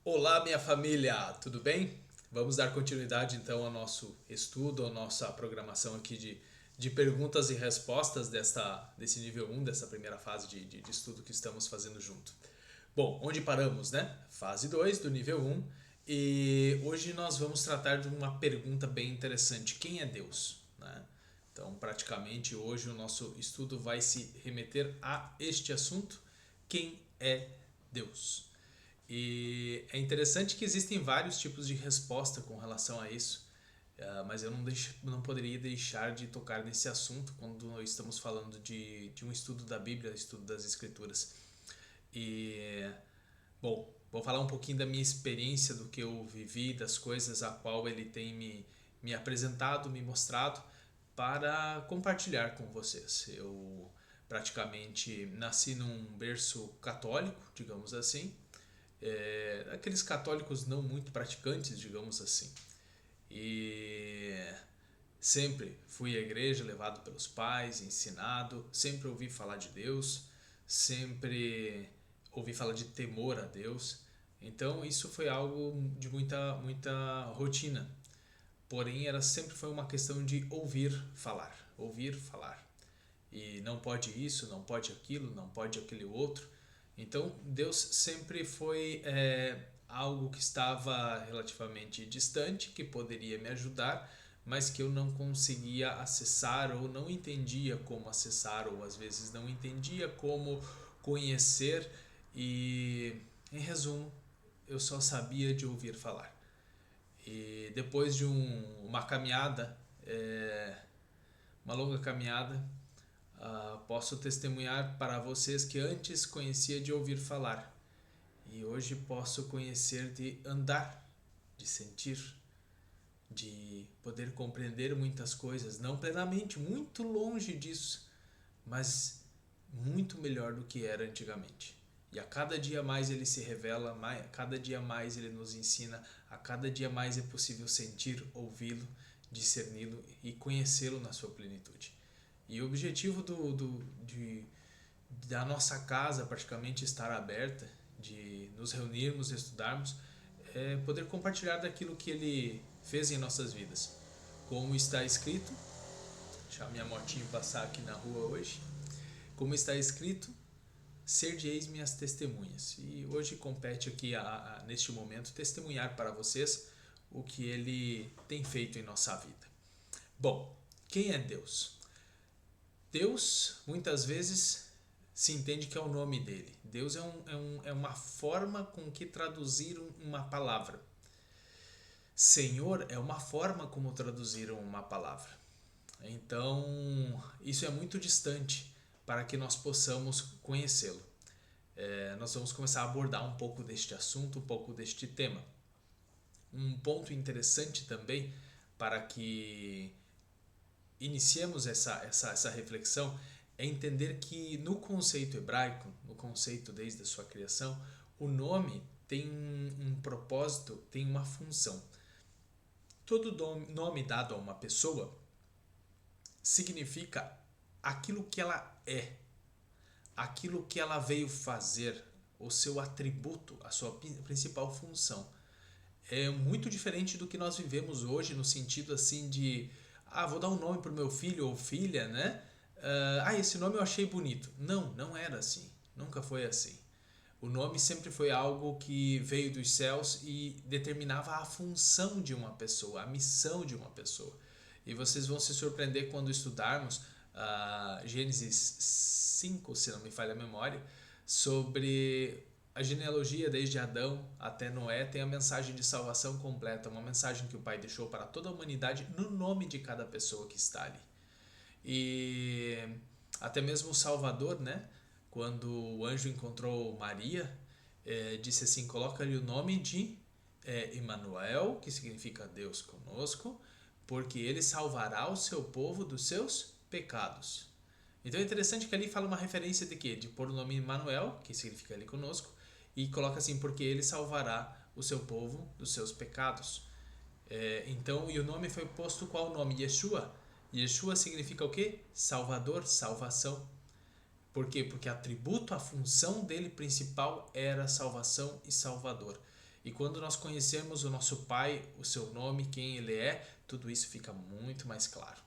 Olá, minha família, tudo bem? Vamos dar continuidade então ao nosso estudo, à nossa programação aqui de perguntas e respostas desse nível 1, dessa primeira fase de estudo que estamos fazendo junto. Bom, onde paramos, né? Fase 2 do nível 1, e hoje nós vamos tratar de uma pergunta bem interessante: quem é Deus? Né? Então, praticamente hoje o nosso estudo vai se remeter a este assunto: quem é Deus? E é interessante que existem vários tipos de resposta com relação a isso, mas eu não poderia deixar de tocar nesse assunto quando nós estamos falando de um estudo da Bíblia, estudo das Escrituras. E, bom, vou falar um pouquinho da minha experiência, do que eu vivi, das coisas a qual ele tem me apresentado, me mostrado, para compartilhar com vocês. Eu praticamente nasci num berço católico, digamos assim, aqueles católicos não muito praticantes, digamos assim. E sempre fui à igreja, levado pelos pais, ensinado, sempre ouvi falar de Deus, sempre ouvi falar de temor a Deus. Então isso foi algo de muita rotina. Porém, sempre foi uma questão de ouvir falar, ouvir falar. E não pode isso, não pode aquilo, não pode aquele outro. Então, Deus sempre foi algo que estava relativamente distante, que poderia me ajudar, mas que eu não conseguia acessar ou não entendia como acessar, ou às vezes não entendia como conhecer. E, em resumo, eu só sabia de ouvir falar. E depois de uma caminhada, uma longa caminhada, posso testemunhar para vocês que antes conhecia de ouvir falar e hoje posso conhecer de andar, de sentir, de poder compreender muitas coisas, não plenamente, muito longe disso, mas muito melhor do que era antigamente. E a cada dia mais ele se revela, a cada dia mais ele nos ensina, a cada dia mais é possível sentir, ouvi-lo, discerni-lo e conhecê-lo na sua plenitude. E o objetivo da nossa casa praticamente estar aberta, de nos reunirmos, estudarmos, é poder compartilhar daquilo que ele fez em nossas vidas. Como está escrito, deixar minha motinho passar aqui na rua hoje, como está escrito, ser-de-eis minhas testemunhas. E hoje compete aqui, neste momento, testemunhar para vocês o que ele tem feito em nossa vida. Bom, quem é Deus? Deus, muitas vezes, se entende que é o nome dele. Deus é uma forma com que traduzir uma palavra. Senhor é uma forma como traduzir uma palavra. Então, isso é muito distante para que nós possamos conhecê-lo. Nós vamos começar a abordar um pouco deste assunto, um pouco deste tema. Um ponto interessante também para que iniciemos essa reflexão é entender que no conceito hebraico, no conceito desde a sua criação, o nome tem um propósito, tem uma função. Todo nome dado a uma pessoa significa aquilo que ela é, aquilo que ela veio fazer, o seu atributo, a sua principal função. É muito diferente do que nós vivemos hoje no sentido assim de vou dar um nome para o meu filho ou filha, né? Esse nome eu achei bonito. Não, não era assim. Nunca foi assim. O nome sempre foi algo que veio dos céus e determinava a função de uma pessoa, a missão de uma pessoa. E vocês vão se surpreender quando estudarmos Gênesis 5, se não me falha a memória, sobre a genealogia desde Adão até Noé. Tem a mensagem de salvação completa, uma mensagem que o Pai deixou para toda a humanidade no nome de cada pessoa que está ali. E até mesmo o Salvador, né? Quando o anjo encontrou Maria, disse assim: coloca-lhe o nome de Emanuel, que significa Deus conosco, porque ele salvará o seu povo dos seus pecados. Então é interessante que ali fala uma referência de quê? De pôr o nome Emanuel, que significa ele conosco, e coloca assim: porque ele salvará o seu povo dos seus pecados. Então, e o nome foi posto qual nome? Yeshua. Yeshua significa o quê? Salvador, salvação. Por quê? Porque a função dele principal era salvação e salvador. E quando nós conhecemos o nosso Pai, o seu nome, quem Ele é, tudo isso fica muito mais claro.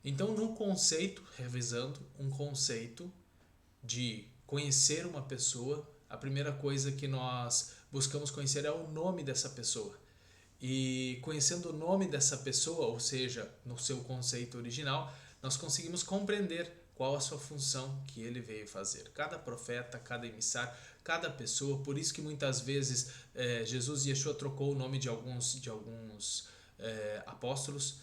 Então, no conceito, revisando, um conceito de conhecer uma pessoa, a primeira coisa que nós buscamos conhecer é o nome dessa pessoa. E conhecendo o nome dessa pessoa, ou seja, no seu conceito original, nós conseguimos compreender qual a sua função que ele veio fazer. Cada profeta, cada emissário, cada pessoa, por isso que muitas vezes Jesus e Yeshua trocou o nome de alguns apóstolos,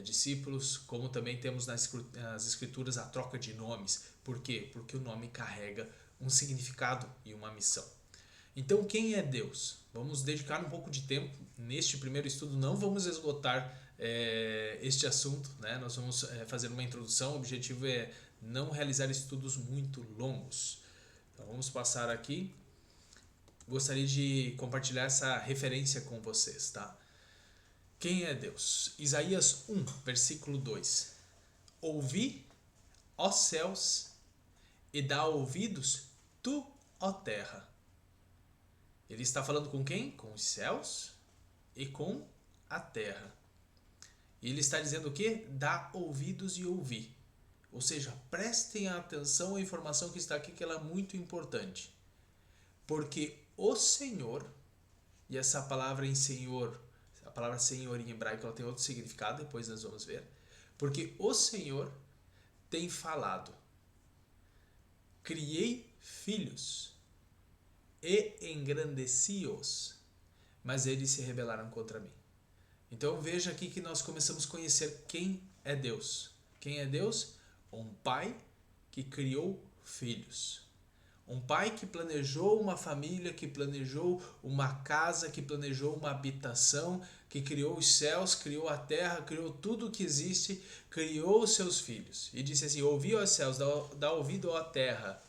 discípulos, como também temos nas escrituras a troca de nomes. Por quê? Porque o nome carrega um significado e uma missão. Então, quem é Deus? Vamos dedicar um pouco de tempo neste primeiro estudo. Não vamos esgotar este assunto, né? Nós vamos fazer uma introdução. O objetivo é não realizar estudos muito longos. Então, vamos passar aqui. Gostaria de compartilhar essa referência com vocês, tá? Quem é Deus? Isaías 1, versículo 2. Ouvi, ó céus, e dá ouvidos, tu, ó terra. Ele está falando com quem? Com os céus e com a terra. E ele está dizendo o quê? Dá ouvidos e ouvir. Ou seja, prestem atenção à informação que está aqui, que ela é muito importante. Porque o Senhor, e essa palavra em Senhor, a palavra Senhor em hebraico, ela tem outro significado, depois nós vamos ver. Porque o Senhor tem falado. Criei filhos e engrandeci-os, mas eles se rebelaram contra mim. Então veja aqui que nós começamos a conhecer quem é Deus. Quem é Deus? Um pai que criou filhos. Um pai que planejou uma família, que planejou uma casa, que planejou uma habitação, que criou os céus, criou a terra, criou tudo o que existe, criou os seus filhos. E disse assim, ouvi os céus, dá ouvido à terra.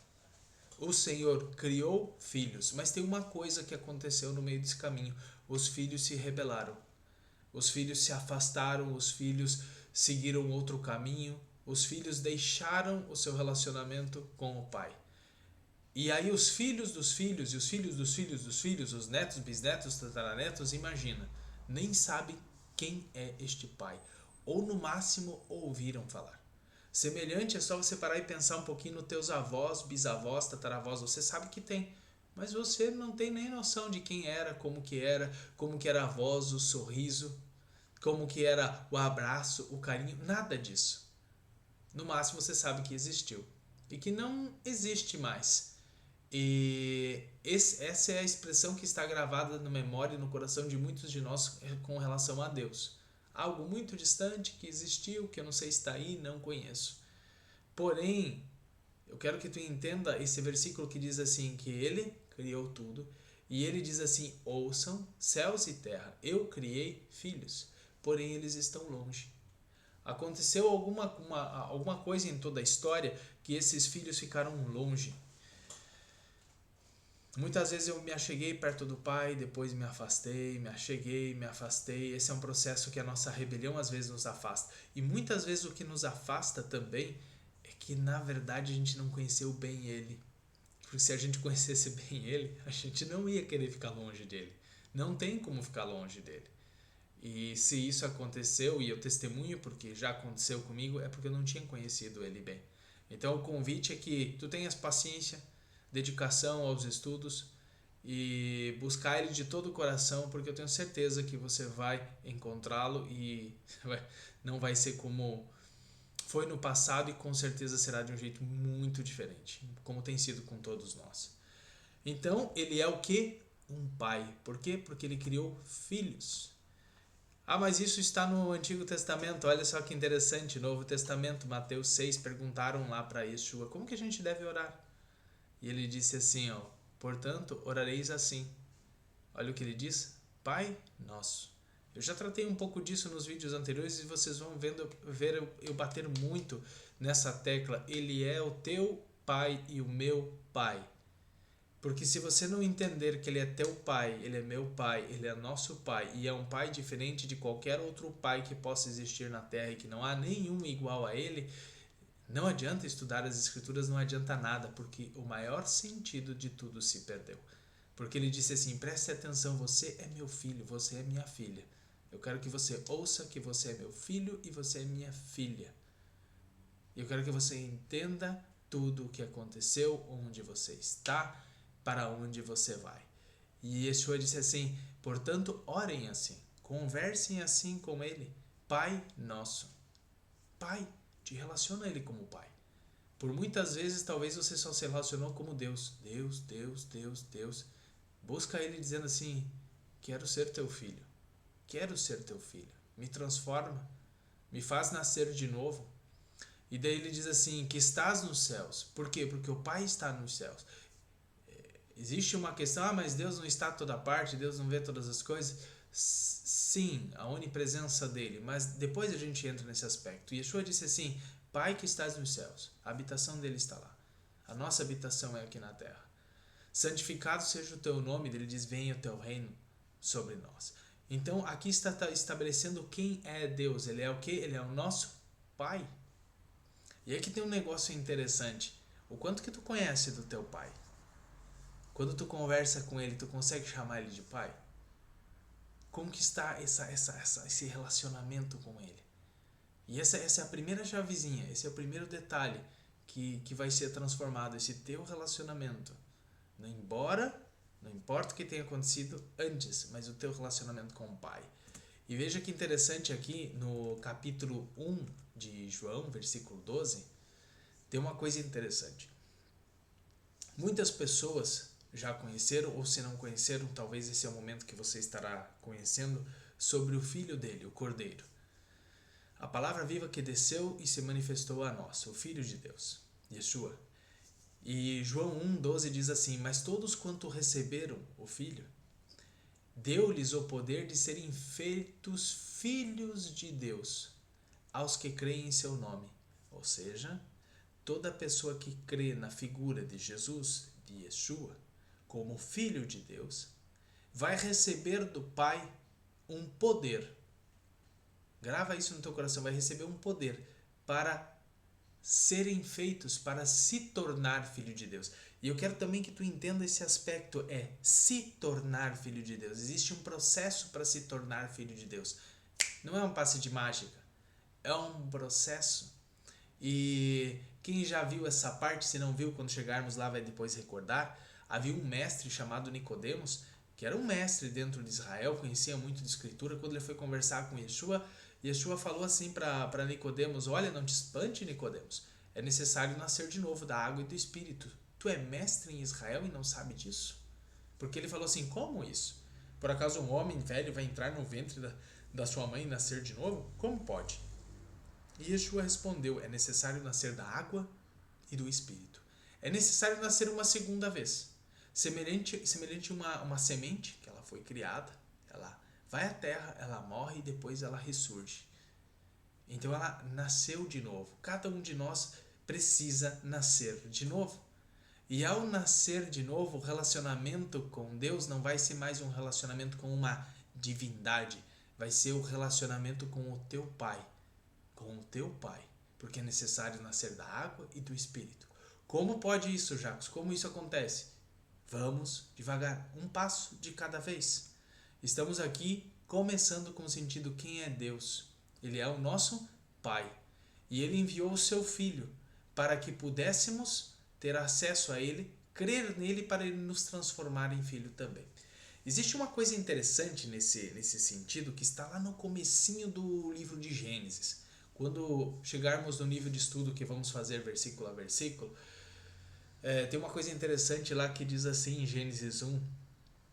O Senhor criou filhos, mas tem uma coisa que aconteceu no meio desse caminho. Os filhos se rebelaram. Os filhos se afastaram, os filhos seguiram outro caminho, os filhos deixaram o seu relacionamento com o pai. E aí os filhos dos filhos, e os filhos dos filhos dos filhos, os netos, bisnetos, tataranetos, imagina, nem sabem quem é este pai. Ou no máximo ouviram falar. Semelhante é só você parar e pensar um pouquinho nos teus avós, bisavós, tataravós, você sabe que tem, mas você não tem nem noção de quem era, como que era a voz, o sorriso, como que era o abraço, o carinho, nada disso. No máximo você sabe que existiu e que não existe mais. E essa é a expressão que está gravada na memória e no coração de muitos de nós com relação a Deus. Algo muito distante que existiu, que eu não sei se está aí, não conheço. Porém, eu quero que tu entenda esse versículo que diz assim, que ele criou tudo, e ele diz assim, ouçam céus e terra, eu criei filhos, porém eles estão longe. Aconteceu alguma coisa em toda a história que esses filhos ficaram longe. Muitas vezes eu me acheguei perto do pai, depois me afastei, me acheguei, me afastei. Esse é um processo que a nossa rebelião às vezes nos afasta. E muitas vezes o que nos afasta também é que na verdade a gente não conheceu bem ele. Porque se a gente conhecesse bem ele, a gente não ia querer ficar longe dele. Não tem como ficar longe dele. E se isso aconteceu, e eu testemunho porque já aconteceu comigo, é porque eu não tinha conhecido ele bem. Então o convite é que tu tenhas paciência, dedicação aos estudos e buscar ele de todo o coração, porque eu tenho certeza que você vai encontrá-lo e não vai ser como foi no passado e com certeza será de um jeito muito diferente, como tem sido com todos nós. Então, ele é o que? Um pai. Por quê? Porque ele criou filhos. Ah, mas isso está no Antigo Testamento. Olha só que interessante. Novo Testamento, Mateus 6, perguntaram lá para Yeshua, como que a gente deve orar? E ele disse assim, ó, portanto, orareis assim. Olha o que ele diz, Pai Nosso. Eu já tratei um pouco disso nos vídeos anteriores e vocês vão ver eu bater muito nessa tecla. Ele é o teu Pai e o meu Pai. Porque se você não entender que ele é teu pai, ele é meu pai, ele é nosso pai e é um pai diferente de qualquer outro pai que possa existir na terra e que não há nenhum igual a ele, não adianta estudar as escrituras, não adianta nada, porque o maior sentido de tudo se perdeu. Porque ele disse assim: preste atenção, você é meu filho, você é minha filha. Eu quero que você ouça que você é meu filho e você é minha filha. Eu quero que você entenda tudo o que aconteceu, onde você está, para onde você vai. E Yeshua disse assim: portanto, orem assim, conversem assim com ele. Pai nosso. Pai, te relaciona a ele como pai. Por muitas vezes, talvez você só se relacionou como Deus. Deus, Deus, Deus, Deus. Busca ele dizendo assim: quero ser teu filho. Quero ser teu filho. Me transforma. Me faz nascer de novo. E daí ele diz assim: que estás nos céus. Por quê? Porque o Pai está nos céus. Existe uma questão: mas Deus não está em toda parte, Deus não vê todas as coisas. Sim, a onipresença dele, mas depois a gente entra nesse aspecto. Yeshua disse assim: Pai que estás nos céus, a habitação dele está lá. A nossa habitação é aqui na terra. Santificado seja o teu nome, ele diz: venha o teu reino sobre nós. Então aqui está estabelecendo quem é Deus. Ele é o quê? Ele é o nosso Pai. E aqui tem um negócio interessante. O quanto que tu conhece do teu pai? Quando tu conversa com ele, tu consegue chamar ele de pai? Como que está esse relacionamento com ele? E essa é a primeira chavezinha, esse é o primeiro detalhe que vai ser transformado, esse teu relacionamento. Não importa o que tenha acontecido antes, mas o teu relacionamento com o pai. E veja que interessante aqui no capítulo 1 de João, versículo 12, tem uma coisa interessante. Muitas pessoas já conheceram, ou se não conheceram, talvez esse é o momento que você estará conhecendo, sobre o Filho dele, o Cordeiro. A palavra viva que desceu e se manifestou a nós, o Filho de Deus, Yeshua. E João 1,12 diz assim: mas todos quanto receberam o Filho, deu-lhes o poder de serem feitos filhos de Deus, aos que creem em seu nome. Ou seja, toda pessoa que crê na figura de Jesus, de Yeshua, como Filho de Deus, vai receber do Pai um poder. Grava isso no teu coração, vai receber um poder para serem feitos, para se tornar filho de Deus. E eu quero também que tu entenda esse aspecto, é se tornar filho de Deus. Existe um processo para se tornar filho de Deus. Não é um passe de mágica, é um processo. E quem já viu essa parte, se não viu, quando chegarmos lá vai depois recordar, havia um mestre chamado Nicodemos, que era um mestre dentro de Israel, conhecia muito de escritura. Quando ele foi conversar com Yeshua, Yeshua falou assim para Nicodemos: olha, não te espante, Nicodemos, é necessário nascer de novo da água e do Espírito. Tu é mestre em Israel e não sabe disso? Porque ele falou assim: como isso? Por acaso um homem velho vai entrar no ventre da sua mãe e nascer de novo? Como pode? E Yeshua respondeu: é necessário nascer da água e do Espírito. É necessário nascer uma segunda vez. Semelhante a uma semente que ela foi criada, ela vai à terra, ela morre e depois ela ressurge. Então ela nasceu de novo. Cada um de nós precisa nascer de novo. E ao nascer de novo, o relacionamento com Deus não vai ser mais um relacionamento com uma divindade. Vai ser o relacionamento com o teu Pai. Com o teu Pai. Porque é necessário nascer da água e do Espírito. Como pode isso, Jacques? Como isso acontece? Vamos devagar, um passo de cada vez. Estamos aqui começando com o sentido: quem é Deus? Ele é o nosso Pai. E Ele enviou o seu Filho para que pudéssemos ter acesso a Ele, crer nele para Ele nos transformar em Filho também. Existe uma coisa interessante nesse sentido que está lá no comecinho do livro de Gênesis. Quando chegarmos no nível de estudo que vamos fazer versículo a versículo, tem uma coisa interessante lá que diz assim em Gênesis 1,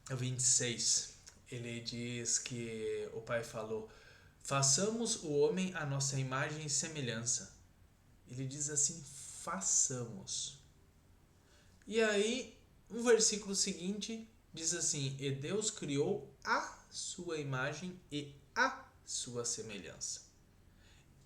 26. Ele diz que o Pai falou: façamos o homem à nossa imagem e semelhança. Ele diz assim: façamos. E aí, o versículo seguinte diz assim: e Deus criou a sua imagem e a sua semelhança.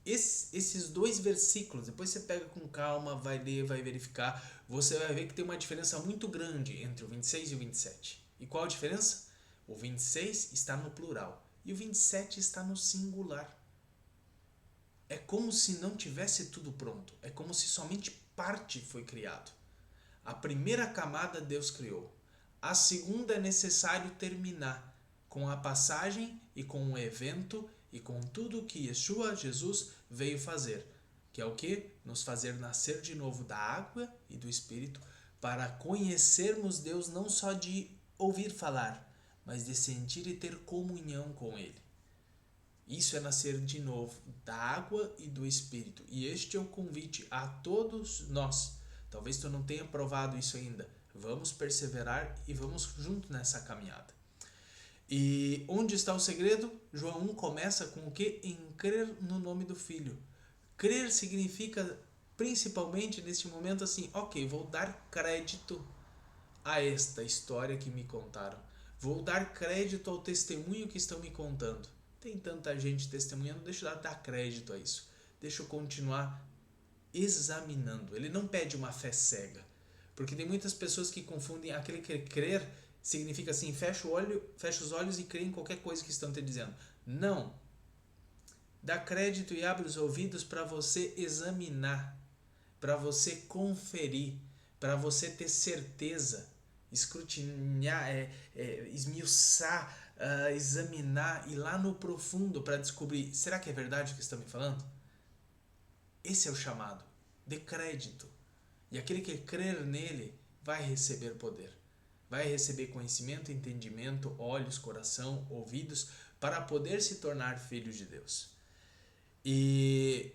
Esses dois versículos, depois você pega com calma, vai ler, vai verificar, você vai ver que tem uma diferença muito grande entre o 26 e o 27. E qual a diferença? O 26 está no plural e o 27 está no singular. É como se não tivesse tudo pronto, é como se somente parte foi criado. A primeira camada Deus criou, A segunda é necessário terminar com a passagem e com o evento e com tudo que Yeshua, Jesus, veio fazer. Que é o quê? Nos fazer nascer de novo da água e do Espírito para conhecermos Deus não só de ouvir falar, mas de sentir e ter comunhão com Ele. Isso é nascer de novo da água e do Espírito. E este é o convite a todos nós. Talvez tu não tenha provado isso ainda. Vamos perseverar e vamos junto nessa caminhada. E onde está o segredo? João 1 começa com o que? Em crer no nome do Filho. Crer significa, principalmente neste momento, assim, ok, vou dar crédito a esta história que me contaram. Vou dar crédito ao testemunho que estão me contando. Tem tanta gente testemunhando, deixa eu dar crédito a isso. Deixa eu continuar examinando. Ele não pede uma fé cega. Porque tem muitas pessoas que confundem aquele que crer significa assim, fecha os olhos e crê em qualquer coisa que estão te dizendo. Não. Dá crédito e abre os ouvidos para você examinar, para você conferir, para você ter certeza, escrutinar, esmiuçar, examinar, ir lá no profundo para descobrir, será que é verdade o que estão me falando? Esse é o chamado, de crédito. E aquele que crer nele vai receber poder. Vai receber conhecimento, entendimento, olhos, coração, ouvidos, para poder se tornar filho de Deus. E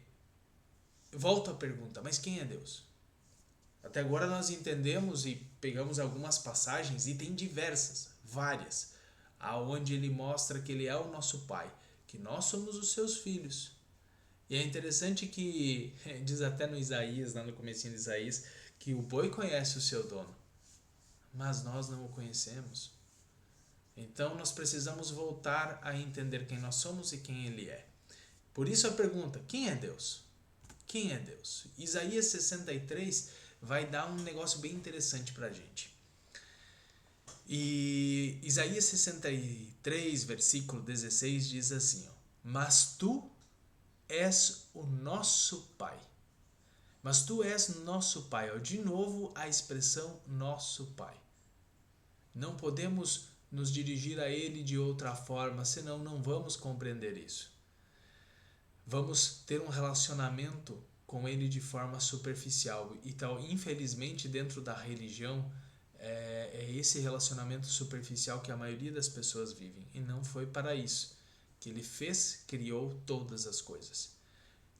volto à pergunta, mas quem é Deus? Até agora nós entendemos e pegamos algumas passagens, e tem diversas, várias, aonde ele mostra que ele é o nosso Pai, que nós somos os seus filhos. E é interessante que, diz até no Isaías, lá no comecinho de Isaías, que o boi conhece o seu dono, mas nós não o conhecemos. Então nós precisamos voltar a entender quem nós somos e quem ele é. Por isso a pergunta, quem é Deus? Quem é Deus? Isaías 63 vai dar um negócio bem interessante pra gente. E Isaías 63, versículo 16 diz assim, ó, mas tu és o nosso Pai. Mas tu és nosso Pai. Ó, de novo a expressão nosso Pai. Não podemos nos dirigir a Ele de outra forma, senão não vamos compreender isso. Vamos ter um relacionamento com Ele de forma superficial. Então, infelizmente, dentro da religião, é esse relacionamento superficial que a maioria das pessoas vivem. E não foi para isso que Ele criou todas as coisas.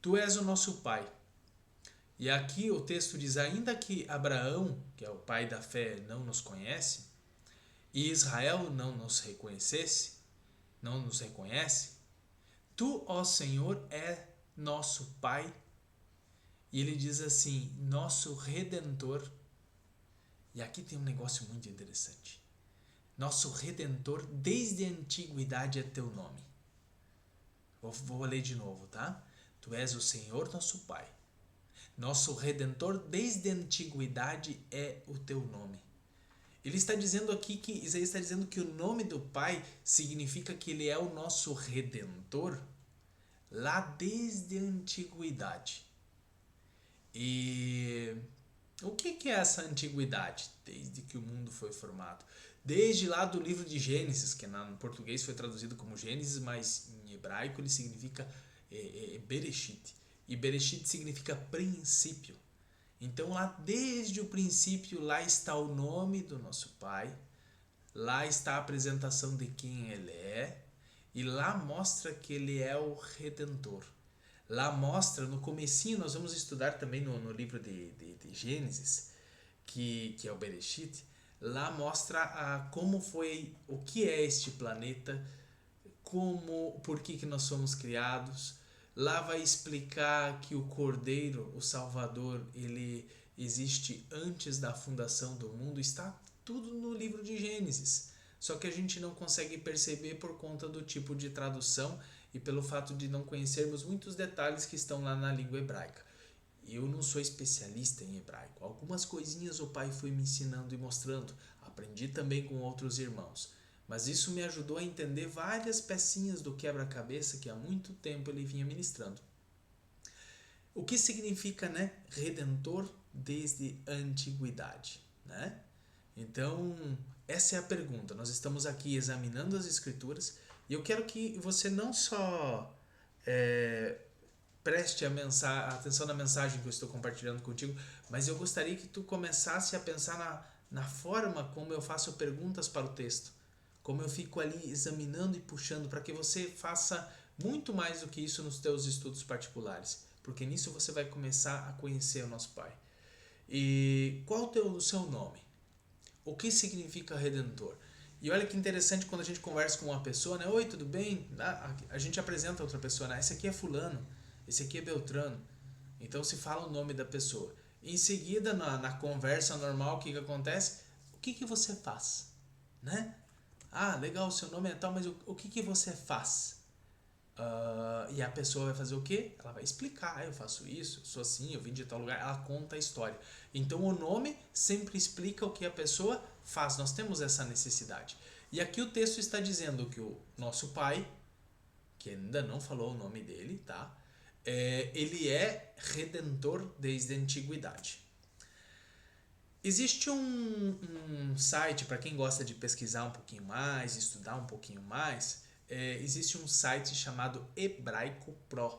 Tu és o nosso Pai. E aqui o texto diz, ainda que Abraão, que é o pai da fé, não nos conhece, e Israel não nos reconhece, tu, ó Senhor, é nosso Pai. E ele diz assim, nosso Redentor. E aqui tem um negócio muito interessante. Nosso Redentor, desde a antiguidade é teu nome. Vou ler de novo, tá? Tu és o Senhor, nosso Pai. Nosso Redentor, desde a antiguidade é o teu nome. Ele está dizendo aqui que Isaías está dizendo que o nome do Pai significa que ele é o nosso Redentor lá desde a antiguidade. E o que é essa antiguidade? Desde que o mundo foi formado. Desde lá do livro de Gênesis, que no português foi traduzido como Gênesis, mas em hebraico ele significa Bereshit. E Bereshit significa princípio. Então lá desde o princípio, lá está o nome do nosso Pai, lá está a apresentação de quem Ele é, e lá mostra que Ele é o Redentor. Lá mostra, no comecinho, nós vamos estudar também no livro de Gênesis, que é o Bereshit, lá mostra como foi, o que é este planeta, por que nós somos criados. Lá vai explicar que o Cordeiro, o Salvador, ele existe antes da fundação do mundo. Está tudo no livro de Gênesis. Só que a gente não consegue perceber por conta do tipo de tradução e pelo fato de não conhecermos muitos detalhes que estão lá na língua hebraica. Eu não sou especialista em hebraico. Algumas coisinhas o pai foi me ensinando e mostrando. Aprendi também com outros irmãos. Mas isso me ajudou a entender várias pecinhas do quebra-cabeça que há muito tempo ele vinha ministrando. O que significa, né, Redentor desde a antiguidade, né? Então, essa é a pergunta. Nós estamos aqui examinando as Escrituras e eu quero que você não só preste atenção na mensagem que eu estou compartilhando contigo, mas eu gostaria que tu começasse a pensar na forma como eu faço perguntas para o texto, como eu fico ali examinando e puxando, para que você faça muito mais do que isso nos teus estudos particulares, porque nisso você vai começar a conhecer o nosso Pai. E qual o seu nome? O que significa Redentor? E olha que interessante quando a gente conversa com uma pessoa, né? Oi, tudo bem? A gente apresenta outra pessoa, né? Esse aqui é fulano, esse aqui é Beltrano. Então se fala o nome da pessoa. Em seguida, na conversa normal, o que acontece? O que você faz? Né? Ah, legal, seu nome é tal, mas o que você faz? E a pessoa vai fazer o quê? Ela vai explicar, eu faço isso, eu sou assim, eu vim de tal lugar, ela conta a história. Então o nome sempre explica o que a pessoa faz, nós temos essa necessidade. E aqui o texto está dizendo que o nosso Pai, que ainda não falou o nome dele, tá? Ele é Redentor desde a antiguidade. Existe um site, para quem gosta de pesquisar um pouquinho mais, estudar um pouquinho mais, existe um site chamado Hebraico Pro.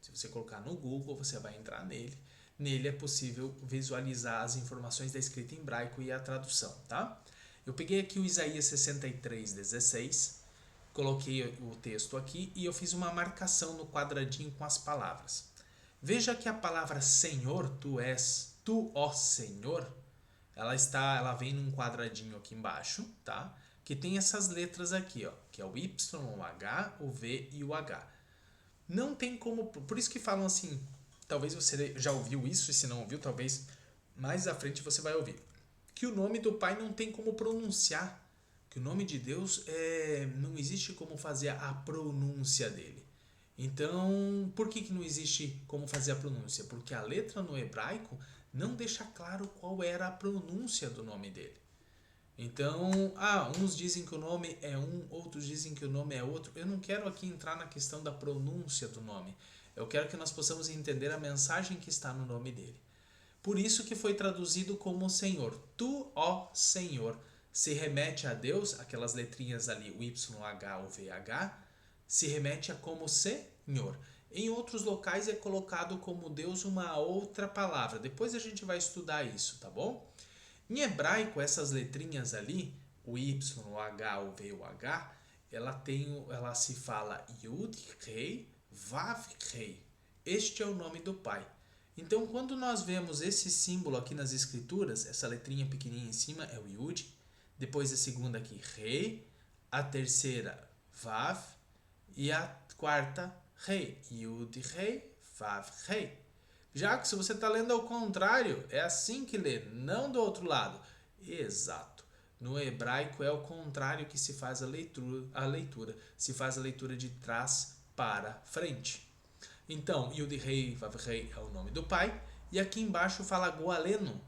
Se você colocar no Google, você vai entrar nele. Nele é possível visualizar as informações da escrita em hebraico e a tradução, tá? Eu peguei aqui o Isaías 63:16, coloquei o texto aqui e eu fiz uma marcação no quadradinho com as palavras. Veja que a palavra Senhor, tu, ó Senhor, ela vem num quadradinho aqui embaixo, tá? Que tem essas letras aqui, ó, que é o Y, o H, o V e o H. Não tem como, por isso que falam assim, talvez você já ouviu isso, e se não ouviu, talvez mais à frente você vai ouvir, que o nome do Pai não tem como pronunciar, que o nome de Deus não existe como fazer a pronúncia dele. Então, por que não existe como fazer a pronúncia? Porque a letra no hebraico não deixa claro qual era a pronúncia do nome dele. Então, uns dizem que o nome é um, outros dizem que o nome é outro. Eu não quero aqui entrar na questão da pronúncia do nome. Eu quero que nós possamos entender a mensagem que está no nome dele. Por isso que foi traduzido como Senhor. Tu, ó Senhor, se remete a Deus, aquelas letrinhas ali, o Y, H, o V, H, se remete a como Senhor. Em outros locais é colocado como Deus uma outra palavra. Depois a gente vai estudar isso, tá bom? Em hebraico, essas letrinhas ali, o Y, o H, o V, o H, ela se fala Yud, Rei, Vav, Rei. Este é o nome do Pai. Então, quando nós vemos esse símbolo aqui nas escrituras, essa letrinha pequenininha em cima é o Yud, depois a segunda aqui, Rei, a terceira, Vav, e a quarta, Rei. Yud, Rei, Vav, Rei. Já que se você está lendo ao contrário, é assim que lê, não do outro lado. Exato. No hebraico é o contrário que se faz a leitura. Se faz a leitura de trás para frente. Então, Yud Rei, Vav Rei é o nome do Pai. E aqui embaixo fala Goaleno.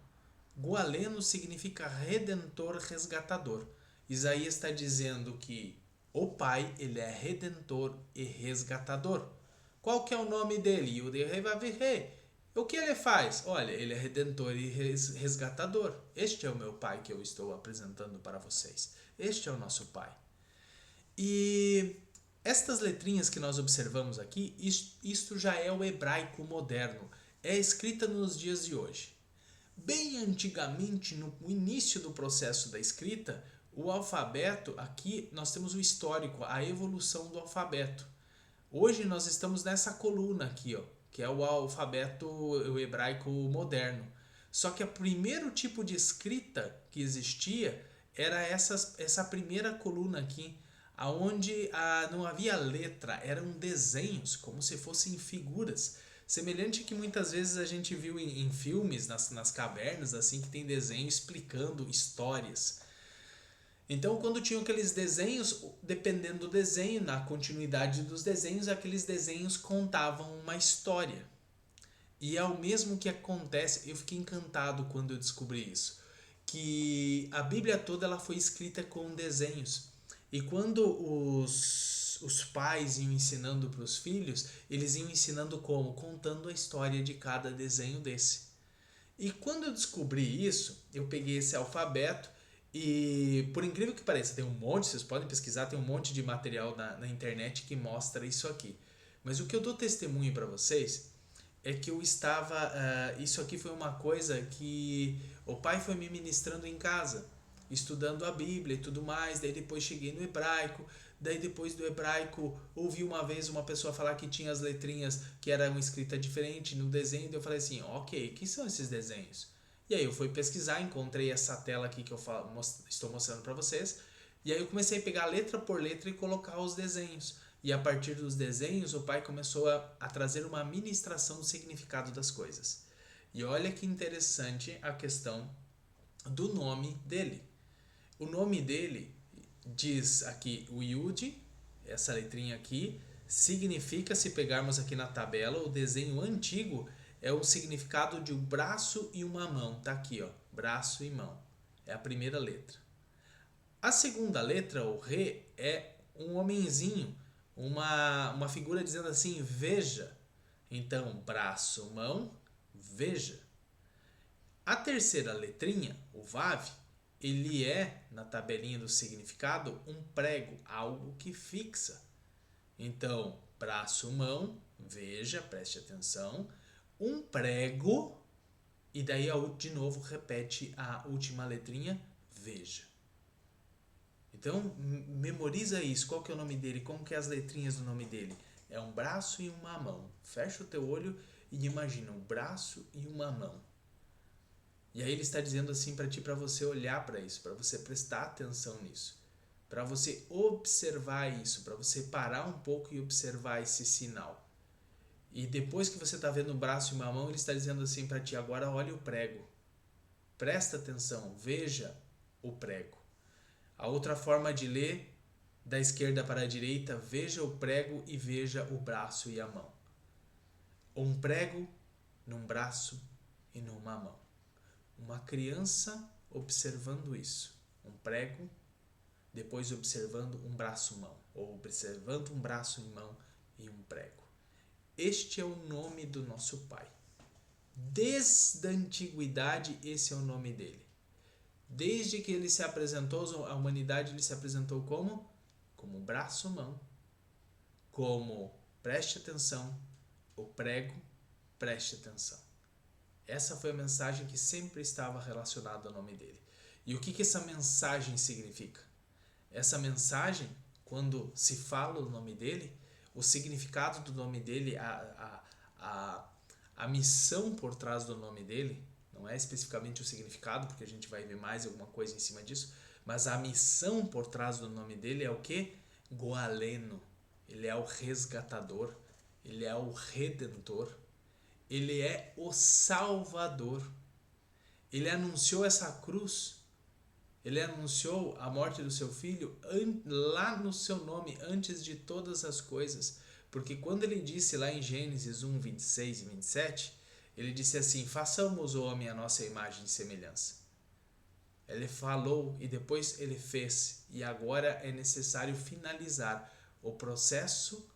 Goaleno significa redentor, resgatador. Isaías está dizendo que o Pai, ele é redentor e resgatador. Qual que é o nome dele? Yud Rei, Vav Rei. O que ele faz? Olha, ele é redentor e resgatador. Este é o meu Pai que eu estou apresentando para vocês. Este é o nosso Pai. E estas letrinhas que nós observamos aqui, isto já é o hebraico moderno. É escrita nos dias de hoje. Bem antigamente, no início do processo da escrita, o alfabeto, aqui nós temos o histórico, a evolução do alfabeto. Hoje nós estamos nessa coluna aqui, ó, que é o alfabeto o hebraico moderno. Só que o primeiro tipo de escrita que existia era essa primeira coluna aqui, onde não havia letra, eram desenhos, como se fossem figuras. Semelhante que muitas vezes a gente viu em filmes, nas cavernas, assim, que tem desenho explicando histórias. Então, quando tinham aqueles desenhos, dependendo do desenho, na continuidade dos desenhos, aqueles desenhos contavam uma história. E é o mesmo que acontece, eu fiquei encantado quando eu descobri isso, que a Bíblia toda ela foi escrita com desenhos. E quando os pais iam ensinando para os filhos, eles iam ensinando como? Contando a história de cada desenho desse. E quando eu descobri isso, eu peguei esse alfabeto E por incrível que pareça, tem um monte, vocês podem pesquisar, tem um monte de material na internet que mostra isso aqui. Mas o que eu dou testemunho para vocês é que eu estava. Isso aqui foi uma coisa que o pai foi me ministrando em casa, estudando a Bíblia e tudo mais. Daí depois cheguei no hebraico. Daí depois do hebraico, ouvi uma vez uma pessoa falar que tinha as letrinhas que eram escritas diferente no desenho. Daí eu falei assim: ok, que são esses desenhos? E aí eu fui pesquisar, encontrei essa tela aqui que eu estou mostrando para vocês. E aí eu comecei a pegar letra por letra e colocar os desenhos. E a partir dos desenhos, o pai começou a trazer uma ministração do significado das coisas. E olha que interessante a questão do nome dele. O nome dele diz aqui o Yud, essa letrinha aqui, significa, se pegarmos aqui na tabela, o desenho antigo é o significado de um braço e uma mão. Tá aqui, ó, braço e mão. É a primeira letra. A segunda letra, o Re, é um homenzinho, uma figura dizendo assim, veja. Então, braço, mão, veja. A terceira letrinha, o Vav, ele é, na tabelinha do significado, um prego, algo que fixa. Então, braço, mão, veja, preste atenção, um prego, e daí de novo repete a última letrinha, veja. Então, memoriza isso. Qual que é o nome dele? Como que é as letrinhas do nome dele? É um braço e uma mão. Fecha o teu olho e imagina um braço e uma mão. E aí ele está dizendo assim para ti, para você olhar para isso, para você prestar atenção nisso, para você observar isso, para você parar um pouco e observar esse sinal. E depois que você está vendo um braço e uma mão, ele está dizendo assim para ti, agora olha o prego. Presta atenção, veja o prego. A outra forma de ler, da esquerda para a direita, veja o prego e veja o braço e a mão. Um prego num braço e numa mão. Uma criança observando isso. Um prego, depois observando um braço-mão. Ou observando um braço em mão e um prego. Este é o nome do nosso Pai. Desde a antiguidade, esse é o nome dele. Desde que ele se apresentou à humanidade, ele se apresentou como? Como braço-mão. Como, preste atenção, o prego, preste atenção. Essa foi a mensagem que sempre estava relacionada ao nome dele. E o que essa mensagem significa? Essa mensagem, quando se fala o nome dele, o significado do nome dele, a missão por trás do nome dele, não é especificamente o significado, porque a gente vai ver mais alguma coisa em cima disso, mas a missão por trás do nome dele é o quê? Goaleno. Ele é o resgatador, ele é o redentor, ele é o salvador. Ele anunciou essa cruz, ele anunciou a morte do seu filho lá no seu nome, antes de todas as coisas. Porque quando ele disse lá em Gênesis 1, 26 e 27, ele disse assim, façamos o homem à nossa imagem e semelhança. Ele falou e depois ele fez. E agora é necessário finalizar o processo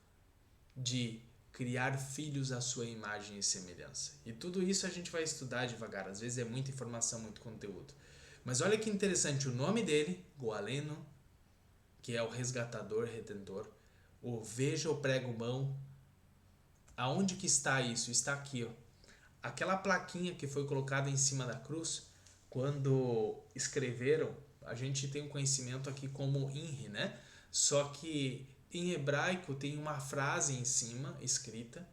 de criar filhos à sua imagem e semelhança. E tudo isso a gente vai estudar devagar. Às vezes é muita informação, muito conteúdo. Mas olha que interessante, o nome dele, Goaleno, que é o resgatador, redentor, o veja o prego-mão. Aonde que está isso? Está aqui, ó. Aquela plaquinha que foi colocada em cima da cruz, quando escreveram, a gente tem um conhecimento aqui como INRI, né? Só que em hebraico tem uma frase em cima, escrita,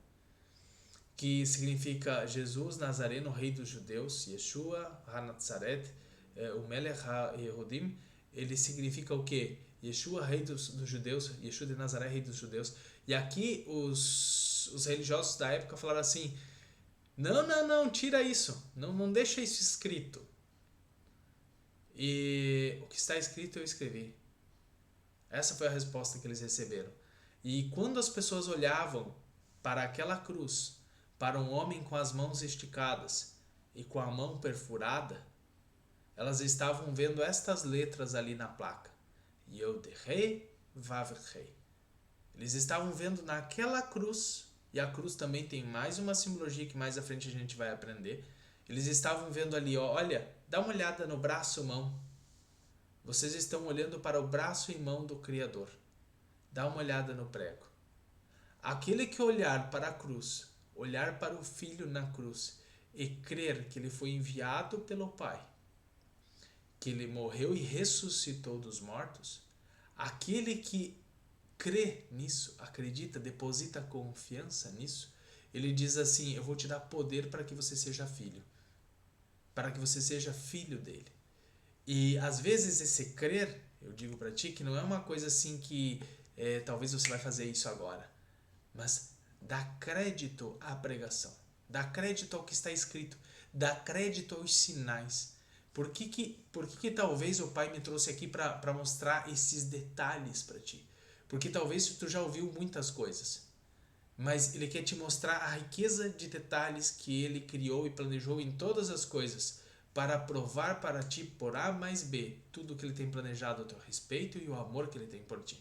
que significa Jesus Nazareno, rei dos judeus, Yeshua HaNazaret, o Melech HaYehudim. Ele significa o quê? Yeshua, rei dos judeus, Yeshua de Nazaré, rei dos judeus. E aqui os religiosos da época falaram assim, não, tira isso, não deixa isso escrito. E o que está escrito eu escrevi. Essa foi a resposta que eles receberam. E quando as pessoas olhavam para aquela cruz, para um homem com as mãos esticadas e com a mão perfurada, elas estavam vendo estas letras ali na placa. Yod-Hei, Vav-Hei. Eles estavam vendo naquela cruz, e a cruz também tem mais uma simbologia que mais à frente a gente vai aprender. Eles estavam vendo ali, olha, dá uma olhada no braço-mão. Vocês estão olhando para o braço e mão do Criador. Dá uma olhada no prego. Aquele que olhar para a cruz, olhar para o Filho na cruz e crer que ele foi enviado pelo Pai, que ele morreu e ressuscitou dos mortos, aquele que crê nisso, acredita, deposita confiança nisso, ele diz assim: eu vou te dar poder para que você seja filho, para que você seja filho dele. E às vezes esse crer, eu digo para ti que não é uma coisa assim que talvez você vai fazer isso agora, mas dá crédito à pregação, dá crédito ao que está escrito, dá crédito aos sinais. Por que talvez o Pai me trouxe aqui para mostrar esses detalhes para ti? Porque talvez tu já ouviu muitas coisas, mas Ele quer te mostrar a riqueza de detalhes que Ele criou e planejou em todas as coisas, para provar para ti, por A mais B, tudo o que Ele tem planejado a teu respeito e o amor que Ele tem por ti.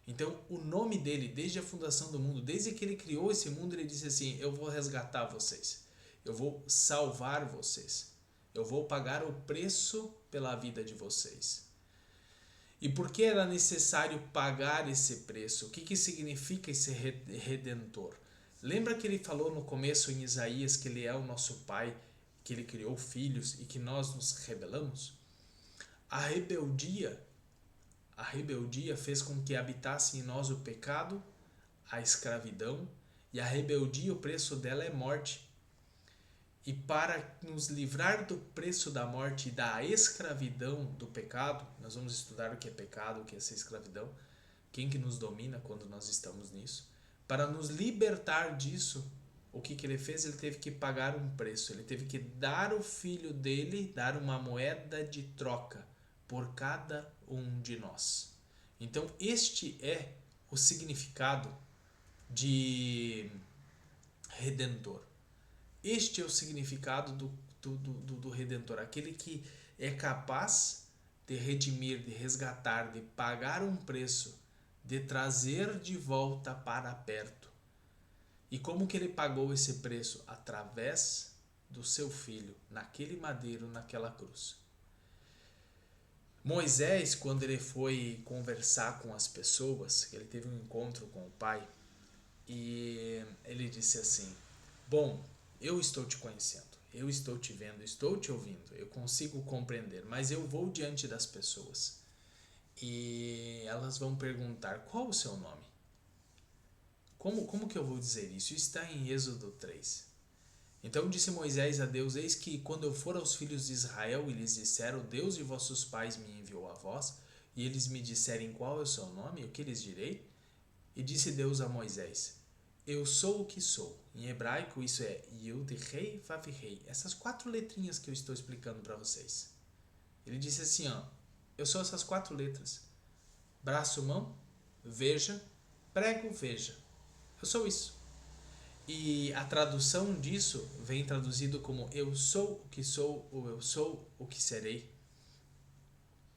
Então, o nome dele, desde a fundação do mundo, desde que ele criou esse mundo, ele disse assim: eu vou resgatar vocês, eu vou salvar vocês, eu vou pagar o preço pela vida de vocês. E por que era necessário pagar esse preço? O que significa esse redentor? Lembra que ele falou no começo em Isaías que ele é o nosso Pai, que ele criou filhos e que nós nos rebelamos? A rebeldia fez com que habitasse em nós o pecado, a escravidão, e a rebeldia, o preço dela é morte. E para nos livrar do preço da morte e da escravidão do pecado, nós vamos estudar o que é pecado, o que é essa escravidão, quem que nos domina quando nós estamos nisso. Para nos libertar disso, o que ele fez? Ele teve que pagar um preço, ele teve que dar o filho dele, dar uma moeda de troca por cada um de nós. Então este é o significado de redentor. Este é o significado do Redentor, aquele que é capaz de redimir, de resgatar, de pagar um preço, de trazer de volta para perto. E como que ele pagou esse preço? Através do seu filho, naquele madeiro, naquela cruz. Moisés, quando ele foi conversar com as pessoas, ele teve um encontro com o Pai, e ele disse assim: bom, eu estou te conhecendo, eu estou te vendo, estou te ouvindo, eu consigo compreender, mas eu vou diante das pessoas e elas vão perguntar: qual o seu nome? Como que eu vou dizer isso? Isso está em Êxodo 3. Então disse Moisés a Deus: eis que quando eu for aos filhos de Israel e lhes disser: o Deus de vossos pais me enviou a vós, e eles me disserem: qual é o seu nome? O que lhes direi? E disse Deus a Moisés: eu sou o que sou. Em hebraico isso é Yud-Rei, Vav-Rei. Essas 4 letrinhas que eu estou explicando para vocês. Ele disse assim, ó: eu sou essas 4 letras. Braço, mão, veja, prego, veja. Eu sou isso. E a tradução disso vem traduzido como eu sou o que sou, ou eu sou o que serei.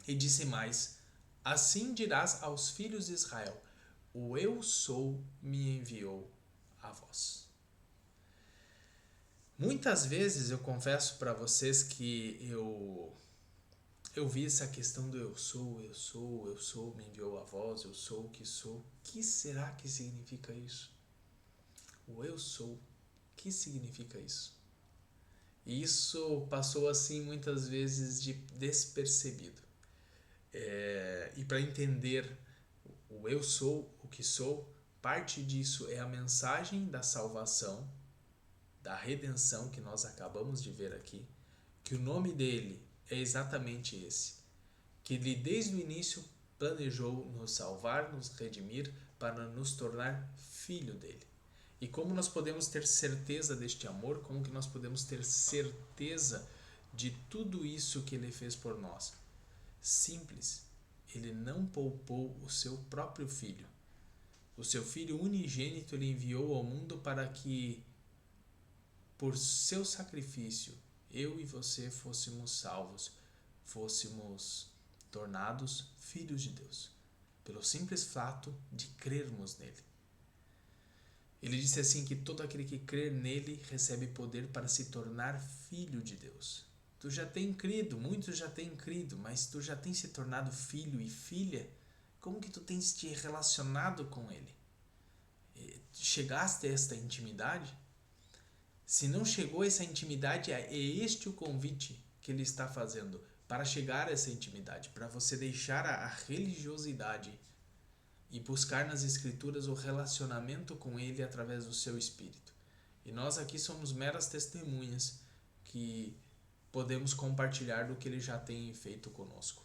E disse mais: assim dirás aos filhos de Israel: o eu sou me enviou a vós. Muitas vezes eu confesso para vocês que eu vi essa questão do eu sou, me enviou a vós, eu sou o que sou. O que será que significa isso? O eu sou, o que significa isso? E isso passou assim muitas vezes de despercebido. E para entender o eu sou, o que sou, parte disso é a mensagem da salvação, da redenção que nós acabamos de ver aqui, que o nome dele é exatamente esse, que ele desde o início planejou nos salvar, nos redimir, para nos tornar filho dele. E como nós podemos ter certeza deste amor? Como que nós podemos ter certeza de tudo isso que ele fez por nós? Simples. Ele não poupou o seu próprio filho. O seu filho unigênito ele enviou ao mundo para que, por seu sacrifício, eu e você fôssemos salvos, fôssemos tornados filhos de Deus, pelo simples fato de crermos nele. Ele disse assim que todo aquele que crer nele recebe poder para se tornar filho de Deus. Tu já tem crido, muitos já têm crido, mas tu já tem se tornado filho e filha? Como que tu tens te relacionado com Ele? Chegaste a esta intimidade? Se não chegou a essa intimidade, é este o convite que Ele está fazendo para chegar a essa intimidade, para você deixar a religiosidade e buscar nas Escrituras o relacionamento com Ele através do seu Espírito. E nós aqui somos meras testemunhas que podemos compartilhar do que Ele já tem feito conosco.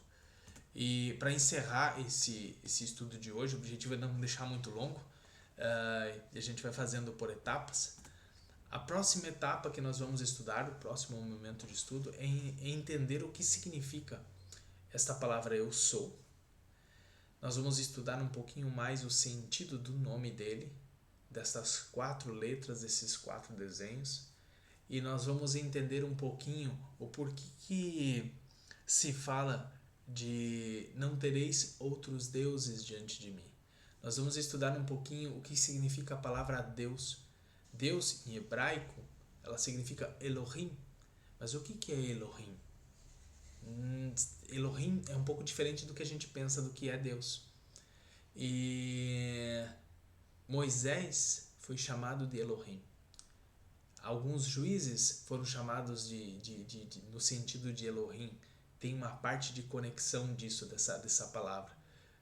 E para encerrar esse estudo de hoje, o objetivo é não deixar muito longo, e a gente vai fazendo por etapas. A próxima etapa que nós vamos estudar, o próximo momento de estudo, é entender o que significa esta palavra eu sou. Nós vamos estudar um pouquinho mais o sentido do nome dele, dessas 4 letras, desses 4 desenhos, e nós vamos entender um pouquinho o porquê que se fala de não tereis outros deuses diante de mim. Nós vamos estudar um pouquinho o que significa a palavra Deus. Deus, em hebraico, ela significa Elohim. Mas o que é Elohim? Elohim é um pouco diferente do que a gente pensa do que é Deus. E Moisés foi chamado de Elohim. Alguns juízes foram chamados no sentido de Elohim. Tem uma parte de conexão disso, dessa palavra.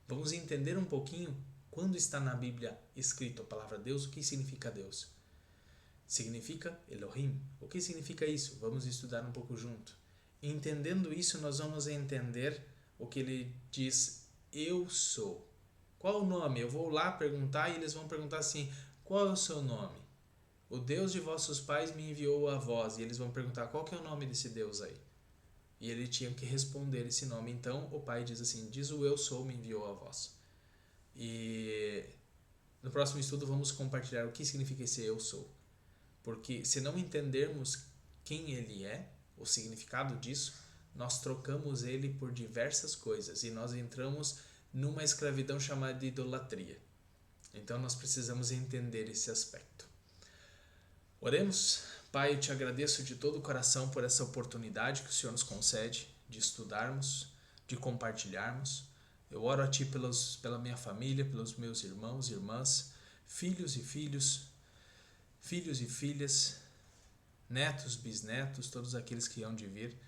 Vamos entender um pouquinho quando está na Bíblia escrito a palavra Deus, o que significa Deus. Significa Elohim. O que significa isso? Vamos estudar um pouco junto. Entendendo isso, nós vamos entender o que ele diz, eu sou. Qual o nome? Eu vou lá perguntar e eles vão perguntar assim, qual é o seu nome? O Deus de vossos pais me enviou a vós. E eles vão perguntar, qual que é o nome desse Deus aí? E ele tinha que responder esse nome. Então o pai diz assim, diz o eu sou me enviou a vós. E no próximo estudo vamos compartilhar o que significa esse eu sou. Porque se não entendermos quem ele é, o significado disso, nós trocamos ele por diversas coisas e nós entramos numa escravidão chamada de idolatria. Então nós precisamos entender esse aspecto. Oremos. Pai, eu te agradeço de todo o coração por essa oportunidade que o Senhor nos concede de estudarmos, de compartilharmos. Eu oro a Ti pela minha família, pelos meus irmãos e irmãs, filhos e filhas, netos, bisnetos, todos aqueles que hão de vir.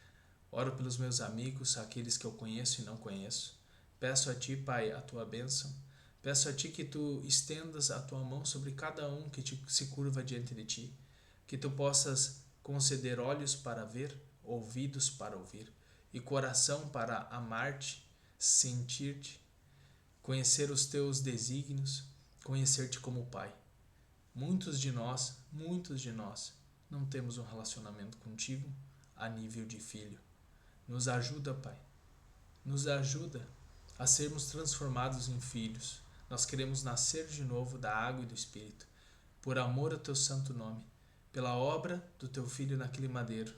Oro pelos meus amigos, aqueles que eu conheço e não conheço. Peço a Ti, Pai, a Tua bênção. Peço a Ti que Tu estendas a Tua mão sobre cada um que se curva diante de Ti. Que Tu possas conceder olhos para ver, ouvidos para ouvir e coração para amar-te, sentir-te, conhecer os Teus desígnios, conhecer-te como Pai. Muitos de nós não temos um relacionamento contigo a nível de filho. Nos ajuda, Pai. Nos ajuda a sermos transformados em filhos. Nós queremos nascer de novo da água e do Espírito, por amor ao Teu santo nome, pela obra do Teu Filho naquele madeiro.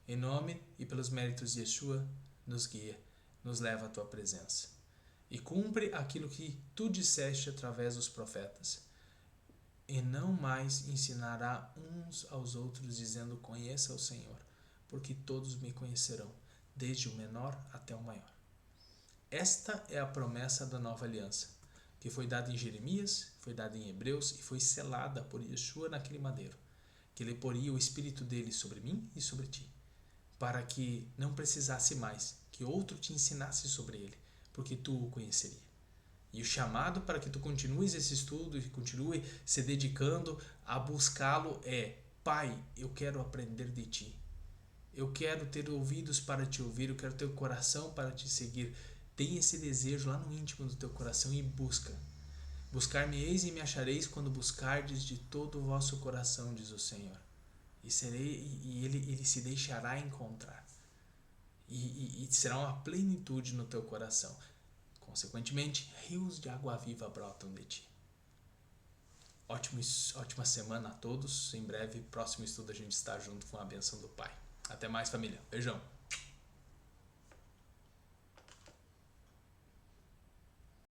Em nome e pelos méritos de Yeshua, nos guia, nos leva à Tua presença. E cumpre aquilo que Tu disseste através dos profetas. E não mais ensinará uns aos outros, dizendo, conheça o Senhor, porque todos me conhecerão, desde o menor até o maior. Esta é a promessa da nova aliança, que foi dada em Jeremias, foi dada em Hebreus e foi selada por Yeshua naquele madeiro, que ele poria o Espírito dele sobre mim e sobre ti, para que não precisasse mais que outro te ensinasse sobre ele, porque tu o conheceria. E o chamado para que tu continues esse estudo e continue se dedicando a buscá-lo é, Pai, eu quero aprender de ti. Eu quero ter ouvidos para te ouvir, eu quero ter o coração para te seguir. Tem esse desejo lá no íntimo do teu coração e busca. Buscar-me-eis e me achareis quando buscardes de todo o vosso coração, diz o Senhor. E ele se deixará encontrar. E será uma plenitude no teu coração. Consequentemente, rios de água viva brotam de ti. Ótima semana a todos. Em breve, próximo estudo, a gente está junto com a bênção do Pai. Até mais, família. Beijão.